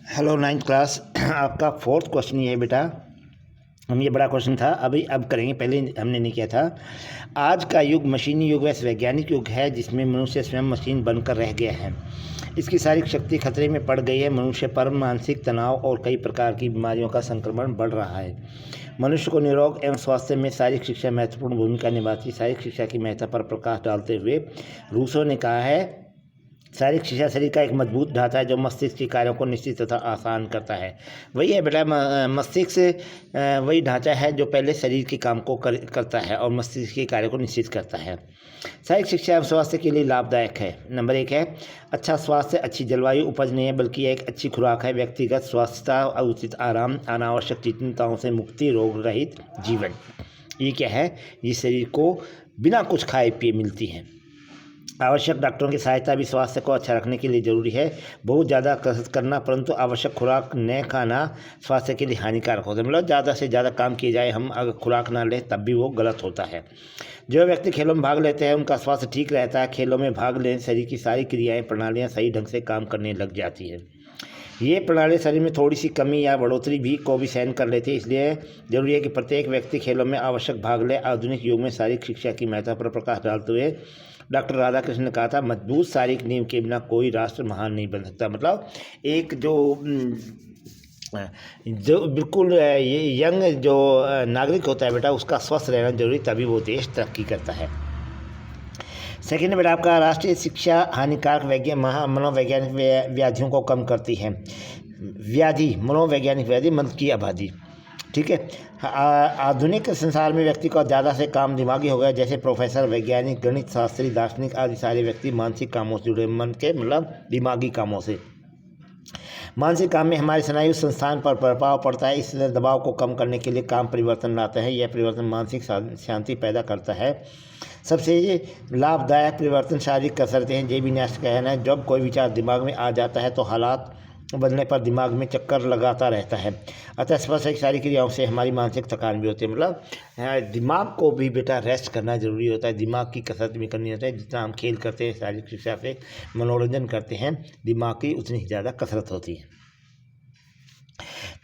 Hello ninth class. आपका fourth question ये है बेटा। हम ये बड़ा क्वेश्चन था अब करेंगे, पहले हमने नहीं किया था। आज का युग मशीनी युग व वैज्ञानिक युग है जिसमें मनुष्य स्वयं मशीन बनकर रह गया है। इसकी शारीरिक शक्ति खतरे में पड़ गई है। मनुष्य पर मानसिक तनाव और कई प्रकार की बीमारियों का संक्रमण बढ़ रहा है। मनुष्य को निरोग एवं स्वास्थ्य में शारीरिक शिक्षा महत्वपूर्ण भूमिका निभाती है। शारीरिक शिक्षा की महत्ता पर प्रकाश डालते हुए रूसो ने कहा है, शारीरिक शिक्षा शरीर का एक मजबूत ढांचा है जो मस्तिष्क के कार्यों को निश्चित तथा आसान करता है। वही है बेटा, मस्तिष्क से वही ढांचा है जो पहले शरीर के काम को करता है और मस्तिष्क के कार्यों को निश्चित करता है। शारीरिक शिक्षा एवं स्वास्थ्य के लिए लाभदायक है। नंबर 1 है अच्छा स्वास्थ्य। अच्छी जलवायु उपज नहीं है बल्कि यह एक अच्छी खुराक है। व्यक्तिगत स्वास्थ्य, उचित आराम, अनावश्यक चिंताओं से मुक्ति, रोग रहित जीवन। ये क्या है? ये शरीर को बिना कुछ खाए पिए मिलती है। आवश्यक डॉक्टरों की सहायता भी स्वास्थ्य को अच्छा रखने के लिए जरूरी है। बहुत ज़्यादा कसरत करना परंतु आवश्यक खुराक न खाना स्वास्थ्य के लिए हानिकारक होता है। मतलब ज़्यादा से ज़्यादा काम किए जाए, हम अगर खुराक ना लें तब भी वो गलत होता है। जो व्यक्ति खेलों में भाग लेते हैं उनका स्वास्थ्य ठीक रहता है। खेलों में भाग लेने शरीर की सारी क्रियाएँ प्रणालियाँ सही ढंग से काम करने लग जाती है। ये प्रणाली शरीर में थोड़ी सी कमी या बढ़ोतरी भी को भी सहन कर लेती है। इसलिए जरूरी है कि प्रत्येक व्यक्ति खेलों में आवश्यक भाग ले। आधुनिक युग में शारीरिक शिक्षा की महत्ता पर प्रकाश डालते हुए डॉक्टर राधाकृष्ण ने कहा था, मजबूत शारीरिक नींव के बिना कोई राष्ट्र महान नहीं बन सकता। मतलब एक जो बिल्कुल ये यंग जो नागरिक होता है बेटा, उसका स्वस्थ रहना जरूरी, तभी वो देश तरक्की करता है। सेकेंड बेटा आपका, राष्ट्रीय शिक्षा हानिकारक मनोवैज्ञानिक व्याधियों को कम करती है। मनोवैज्ञानिक व्याधि, मन की आबादी, ठीक है। आधुनिक संसार में व्यक्ति का ज़्यादा से काम दिमागी हो गया। जैसे प्रोफेसर, वैज्ञानिक, गणित शास्त्री, दार्शनिक आदि सारे व्यक्ति मानसिक कामों से जुड़े, मन के मतलब दिमागी कामों से। मानसिक काम में हमारे स्नायु संस्थान पर प्रभाव पड़ता है। इस दबाव को कम करने के लिए काम परिवर्तन लाता है। यह परिवर्तन मानसिक शांति पैदा करता है। सबसे लाभदायक परिवर्तन शारीरिक कसरतें हैं। जे बी नेस्ट का कहना है, जब कोई विचार दिमाग में आ जाता है तो हालात बदलने पर दिमाग में चक्कर लगाता रहता है। अतः स्पर्श सारी क्रियाओं से हमारी मानसिक थकान भी होती है। मतलब दिमाग को भी बेटा रेस्ट करना जरूरी होता है, दिमाग की कसरत भी करनी होती है। जितना हम खेल करते हैं, शारीरिक शिक्षा से मनोरंजन करते हैं, दिमाग की उतनी ज़्यादा कसरत होती है।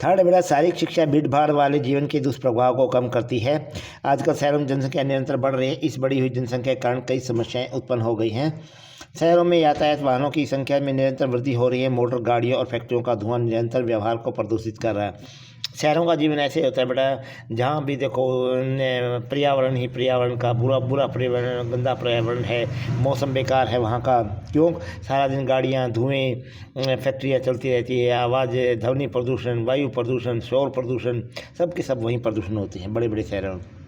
थर्ड बेटा, शारीरिक शिक्षा भीड़ भाड़ वाले जीवन के दुष्प्रभाव को कम करती है। आजकल शहरों में जनसंख्या निरंतर बढ़ रही है। इस बढ़ी हुई जनसंख्या के कारण कई समस्याएं उत्पन्न हो गई हैं। शहरों में यातायात वाहनों की संख्या में निरंतर वृद्धि हो रही है। मोटर गाड़ियों और फैक्ट्रियों का धुआं निरंतर व्यवहार को प्रदूषित कर रहा है। शहरों का जीवन ऐसे होता है बेटा, जहाँ भी देखो पर्यावरण ही पर्यावरण का बुरा पर्यावरण, गंदा पर्यावरण है। मौसम बेकार है वहाँ का। क्यों? सारा दिन गाड़ियाँ, धुएँ, फैक्ट्रियाँ चलती रहती है, आवाज़, ध्वनि प्रदूषण, वायु प्रदूषण, शोर प्रदूषण, सब के सब वहीं प्रदूषण होते हैं बड़े बड़े शहरों में।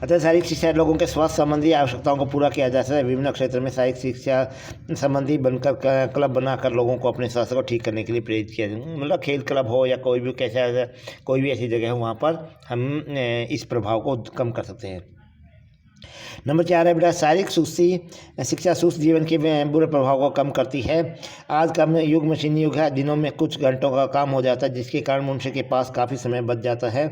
अतः शारीरिक शिक्षा लोगों के स्वास्थ्य संबंधी आवश्यकताओं को पूरा किया जा सकता है। विभिन्न क्षेत्र में शारीरिक शिक्षा संबंधी बनकर क्लब बनाकर लोगों को अपने स्वास्थ्य को ठीक करने के लिए प्रेरित किया जाए। मतलब खेल क्लब हो या कोई भी कोई भी ऐसी जगह हो, वहाँ पर हम इस प्रभाव को कम कर सकते हैं। नंबर 4 है बेटा, शारीरिक शिक्षा सुस्त जीवन के बुरे प्रभाव को कम करती है। आज का युग मशीनी युग है। दिनों में कुछ घंटों का काम हो जाता है जिसके कारण मनुष्य के पास काफ़ी समय बच जाता है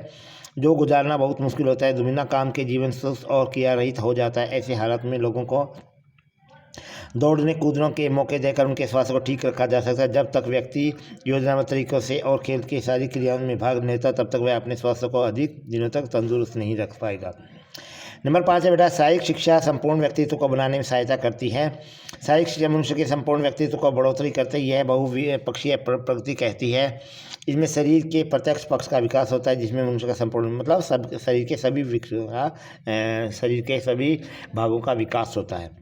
जो गुजारना बहुत मुश्किल होता है। बिना काम के जीवन सुस्त और क्रिया रहित हो जाता है। ऐसे हालत में लोगों को दौड़ने कूदने के मौके देकर उनके स्वास्थ्य को ठीक रखा जा सकता है। जब तक व्यक्ति योजनाबद्ध तरीकों से और खेल की सारी क्रियाओं में भाग लेता तब तक वह अपने स्वास्थ्य को अधिक दिनों तक तंदुरुस्त नहीं रख पाएगा। नंबर 5 है बेटा, शारीरिक शिक्षा संपूर्ण व्यक्तित्व को बनाने में सहायता करती है। शारीरिक शिक्षा मनुष्य के संपूर्ण व्यक्तित्व को बढ़ोतरी करते ही यह बहुपक्षीय प्रगति कहती है। इसमें शरीर के प्रत्यक्ष पक्ष का विकास होता है जिसमें मनुष्य का संपूर्ण मतलब शरीर के सभी भागों का विकास होता है।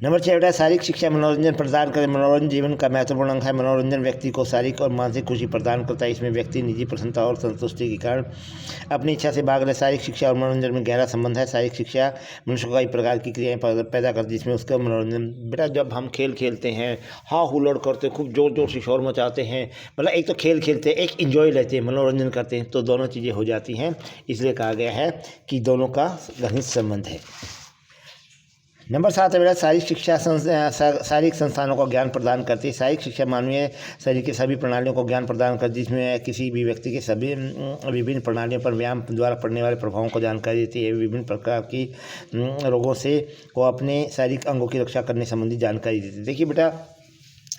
नंबर 6 बेटा, शारीरिक शिक्षा मनोरंजन प्रदान करे। मनोरंजन जीवन का महत्वपूर्ण अंग है। मनोरंजन व्यक्ति को शारीरिक और मानसिक खुशी प्रदान करता है। इसमें व्यक्ति निजी प्रसन्नता और संतुष्टि के कारण अपनी इच्छा से भाग ले। शारीरिक शिक्षा और मनोरंजन में गहरा संबंध है। शारीरिक शिक्षा मनुष्य को कई प्रकार की क्रियाएं पैदा करती है जिसमें उसका मनोरंजन। बेटा जब हम खेल खेलते हैं, हाँ हुल्लड़ करते, खूब जोर जोर से शोर मचाते हैं, मतलब एक तो खेल खेलते हैं, एक इंजॉय लेते हैं, मनोरंजन करते हैं, तो दोनों चीज़ें हो जाती हैं। इसलिए कहा गया है कि दोनों का घनिष्ठ संबंध है। नंबर 7 है बेटा, शारीरिक शिक्षा शारीरिक संस्थानों को ज्ञान प्रदान करती है। शारीरिक शिक्षा मानवीय शरीर की सभी प्रणालियों को ज्ञान प्रदान करती है जिसमें किसी भी व्यक्ति के सभी विभिन्न प्रणालियों पर व्यायाम द्वारा पड़ने वाले प्रभावों को जानकारी देती है। विभिन्न प्रकार की रोगों से को अपने शारीरिक अंगों की रक्षा करने संबंधी जानकारी देती है। देखिए बेटा,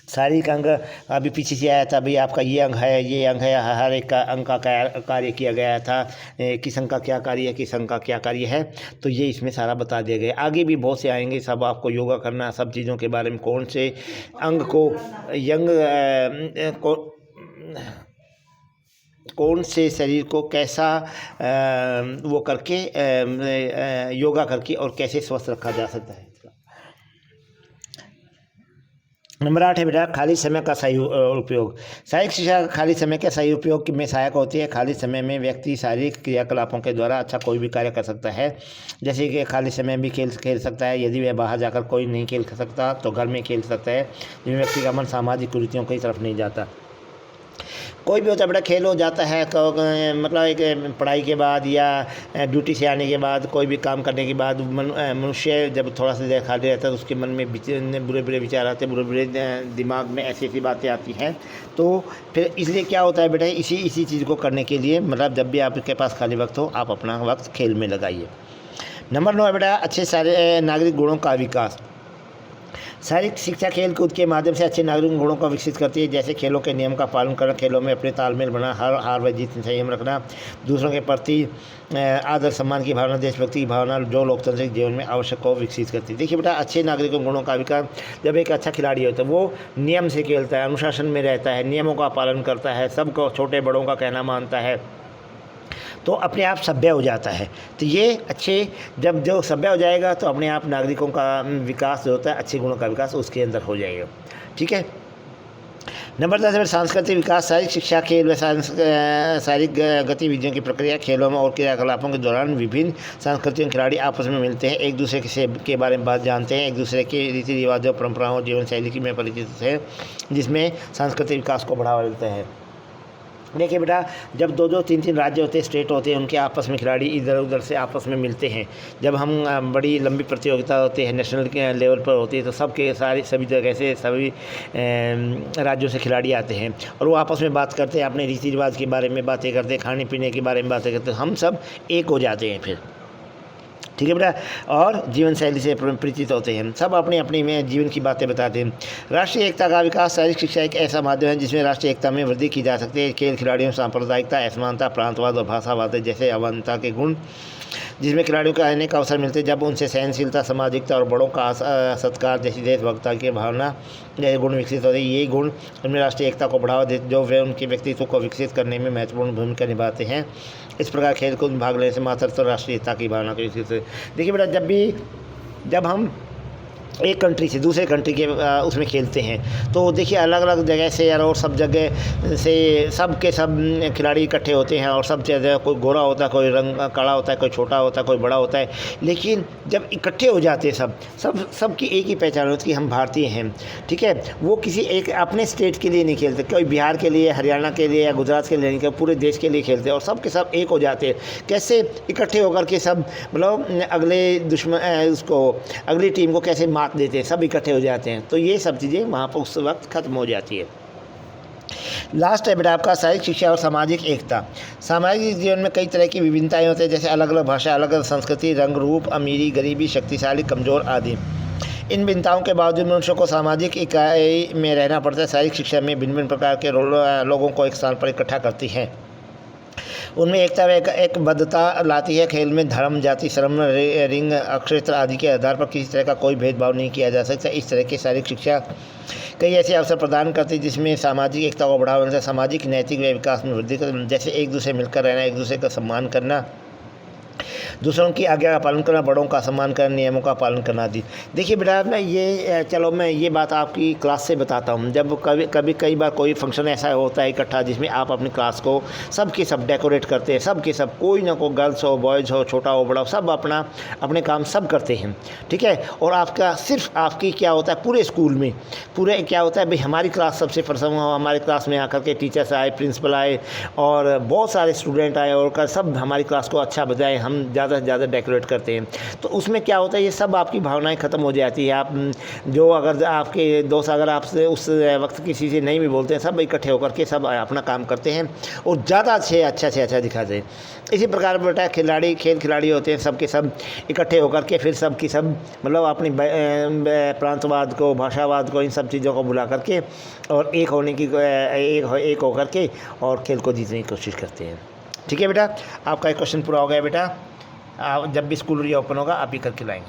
शारीरिक अंग अभी पीछे से आया था, भाई आपका ये अंग है, ये अंग है, हर एक का अंग का कार्य किया गया था, किस अंग का क्या कार्य है, किस अंग का क्या कार्य है, तो ये इसमें सारा बता दिया गया। आगे भी बहुत से आएंगे, सब आपको योगा करना, सब चीज़ों के बारे में, कौन से अंग को कौन से शरीर को कैसा वो करके योगा करके और कैसे स्वस्थ रखा जा सकता है। नंबर 8 है बेटा खाली समय का सही उपयोग। शारीरिक शिक्षा खाली समय के सही उपयोग में सहायक होती है। खाली समय में व्यक्ति शारीरिक क्रियाकलापों के द्वारा अच्छा कोई भी कार्य कर सकता है। जैसे कि खाली समय भी खेल सकता है, यदि वह बाहर जाकर कोई नहीं खेल सकता तो घर में खेल सकता है, जिसमें व्यक्ति का मन सामाजिक कुरीतियों की तरफ नहीं जाता। कोई भी होता है बेटा, खेल हो जाता है मतलब एक पढ़ाई के बाद या ड्यूटी से आने के बाद, कोई भी काम करने के बाद मनुष्य जब थोड़ा सा देर खाली रहता है तो उसके मन में बुरे बुरे विचार आते हैं, बुरे बुरे दिमाग में ऐसी ऐसी बातें आती हैं। तो फिर इसलिए क्या होता है बेटा, इसी चीज़ को करने के लिए मतलब जब भी आपके पास खाली वक्त हो आप अपना वक्त खेल में लगाइए। नंबर 9 है बेटा अच्छे सारे नागरिक गुणों का विकास। शारीरिक शिक्षा खेल कूद के माध्यम से अच्छे नागरिक गुणों को विकसित करती है, जैसे खेलों के नियम का पालन करना, खेलों में अपने तालमेल बना, हार व जीत में संयम रखना, दूसरों के प्रति आदर सम्मान की भावना, देशभक्ति की भावना, जो लोकतांत्रिक जीवन में आवश्यक को विकसित करती है। देखिए बेटा, अच्छे नागरिकों गुणों का विकास, जब एक अच्छा खिलाड़ी होता है वो नियम से खेलता है, अनुशासन में रहता है, नियमों का पालन करता है, सबको छोटे बड़ों का कहना मानता है, तो अपने आप सभ्य हो जाता है। तो ये अच्छे जब जो सभ्य हो जाएगा तो अपने आप नागरिकों का विकास जो होता है, अच्छे गुणों का विकास उसके अंदर हो जाएगा। ठीक है। नंबर 10 है सांस्कृतिक विकास। शारीरिक शिक्षा खेल व शारीरिक गतिविधियों की प्रक्रिया, खेलों में और क्रियाकलापों के दौरान विभिन्न सांस्कृतिक खिलाड़ी आपस में मिलते हैं, एक दूसरे के बारे में बात जानते हैं, एक दूसरे के रीति रिवाजों, परंपराओं, जीवन शैली में परिचित है, जिसमें सांस्कृतिक विकास को बढ़ावा मिलता है। देखिए बेटा, जब दो तीन राज्य होते हैं, स्टेट होते हैं, उनके आपस में खिलाड़ी इधर उधर से आपस में मिलते हैं, जब हम बड़ी लंबी प्रतियोगिता होती है, नेशनल के लेवल पर होती है, तो सबके सभी जगह से सभी राज्यों से खिलाड़ी आते हैं और वो आपस में बात करते हैं, अपने रीति रिवाज के बारे में बातें करते हैं, खाने पीने के बारे में बातें करते हैं, हम सब एक हो जाते हैं फिर। ठीक है बेटा, और जीवन शैली से परिचित होते हैं, सब अपनी अपनी में जीवन की बातें बताते हैं। राष्ट्रीय एकता का विकास। शारीरिक शिक्षा एक ऐसा माध्यम है जिसमें राष्ट्रीय एकता में वृद्धि की जा सकती है। खेल खिलाड़ियों सांप्रदायिकता, असमानता, प्रांतवाद और भाषावाद जैसे अवंता के गुण, जिसमें खिलाड़ियों को आने का अवसर मिलते हैं, जब उनसे सहनशीलता, सामाजिकता और बड़ों का सत्कार जैसी देशभक्ति की भावना जैसे गुण विकसित होते हैं। ये गुण उनमें राष्ट्रीय एकता को बढ़ावा देते, जो वे उनके व्यक्तित्व को विकसित करने में महत्वपूर्ण भूमिका निभाते हैं। इस प्रकार खेल कूद में भाग लेने से मात्र तो राष्ट्रीय एकता की भावना को विकसित होती है। देखिए बेटा, जब हम एक कंट्री से दूसरे कंट्री के उसमें खेलते हैं, तो देखिए अलग अलग जगह से और सब जगह से सब के सब खिलाड़ी इकट्ठे होते हैं और सब जगह कोई गोरा होता है, कोई रंग काला होता है, कोई छोटा होता है, कोई बड़ा होता है, लेकिन जब इकट्ठे हो जाते हैं सब की एक ही पहचान होती है कि हम भारतीय हैं। ठीक है, वो किसी एक अपने स्टेट के लिए नहीं खेलते, कोई बिहार के लिए, हरियाणा के लिए या गुजरात के लिए नहीं, पूरे देश के लिए खेलते हैं और सब के सब एक हो जाते हैं। कैसे इकट्ठे होकर के सब मतलब अगली टीम को कैसे मात देते हैं, सब इकट्ठे हो जाते हैं, तो ये सब चीज़ें वहाँ पर उस वक्त खत्म हो जाती है। लास्ट है बेटा आपका शारीरिक शिक्षा और सामाजिक एकता। सामाजिक जीवन में कई तरह की विभिन्नताएं होती हैं, जैसे अलग अलग भाषा, अलग अलग संस्कृति, रंग रूप, अमीरी गरीबी, शक्तिशाली कमज़ोर आदि। इन भिन्नताओं के बावजूद मनुष्य को सामाजिक इकाई में रहना पड़ता है। शारीरिक शिक्षा में भिन्न भिन्न प्रकार के लोगों को एक स्थान पर इकट्ठा करती है, उनमें एकता व एक बद्धता लाती है। खेल में धर्म, जाति, श्रम, रिंग, क्षेत्र आदि के आधार पर किसी तरह का कोई भेदभाव नहीं किया जा सकता। इस तरह की शारीरिक शिक्षा कई ऐसे अवसर प्रदान करती है जिसमें सामाजिक एकता को बढ़ावा मिलता है, सामाजिक नैतिक व विकास में वृद्धि कर, जैसे एक दूसरे मिलकर रहना, एक दूसरे का सम्मान करना, दूसरों की आज्ञा का पालन करना, बड़ों का सम्मान करना, नियमों का पालन करना आदि। देखिए बेटा, मैं ये बात आपकी क्लास से बताता हूँ। जब कई बार कोई फंक्शन ऐसा होता है इकट्ठा, जिसमें आप अपनी क्लास को सब के सब डेकोरेट करते हैं, सब के सब, कोई ना कोई गर्ल्स हो, बॉयज़ हो, छोटा हो बड़ा हो, सब अपने काम सब करते हैं। ठीक है, और आपका सिर्फ आपकी क्या होता है, पूरे स्कूल में क्या होता है, भाई हमारी क्लास सबसे प्रथम हो, हमारी क्लास में आकर के टीचर्स आए, प्रिंसिपल आए और बहुत सारे स्टूडेंट आए और सब हमारी क्लास को अच्छा बजाए, हम ज़्यादा से ज़्यादा डेकोरेट करते हैं। तो उसमें क्या होता है, ये सब आपकी भावनाएं ख़त्म हो जाती है। आप जो अगर आपके दोस्त अगर आपसे उस वक्त किसी से नहीं भी बोलते हैं, सब इकट्ठे होकर के सब अपना काम करते हैं और ज़्यादा अच्छा से अच्छा दिखाते हैं। इसी प्रकार बेटा खेल खिलाड़ी होते हैं, सब के सब इकट्ठे होकर के फिर सब की सब मतलब अपनी प्रांतवाद को, भाषावाद को, इन सब चीज़ों को भुला करके और एक होने की एक होकर के और खेल को जीतने की कोशिश करते हैं। ठीक है बेटा, आपका एक क्वेश्चन पूरा हो गया बेटा। आप जब भी स्कूल रीओपन होगा आप ही करके लाएंगे।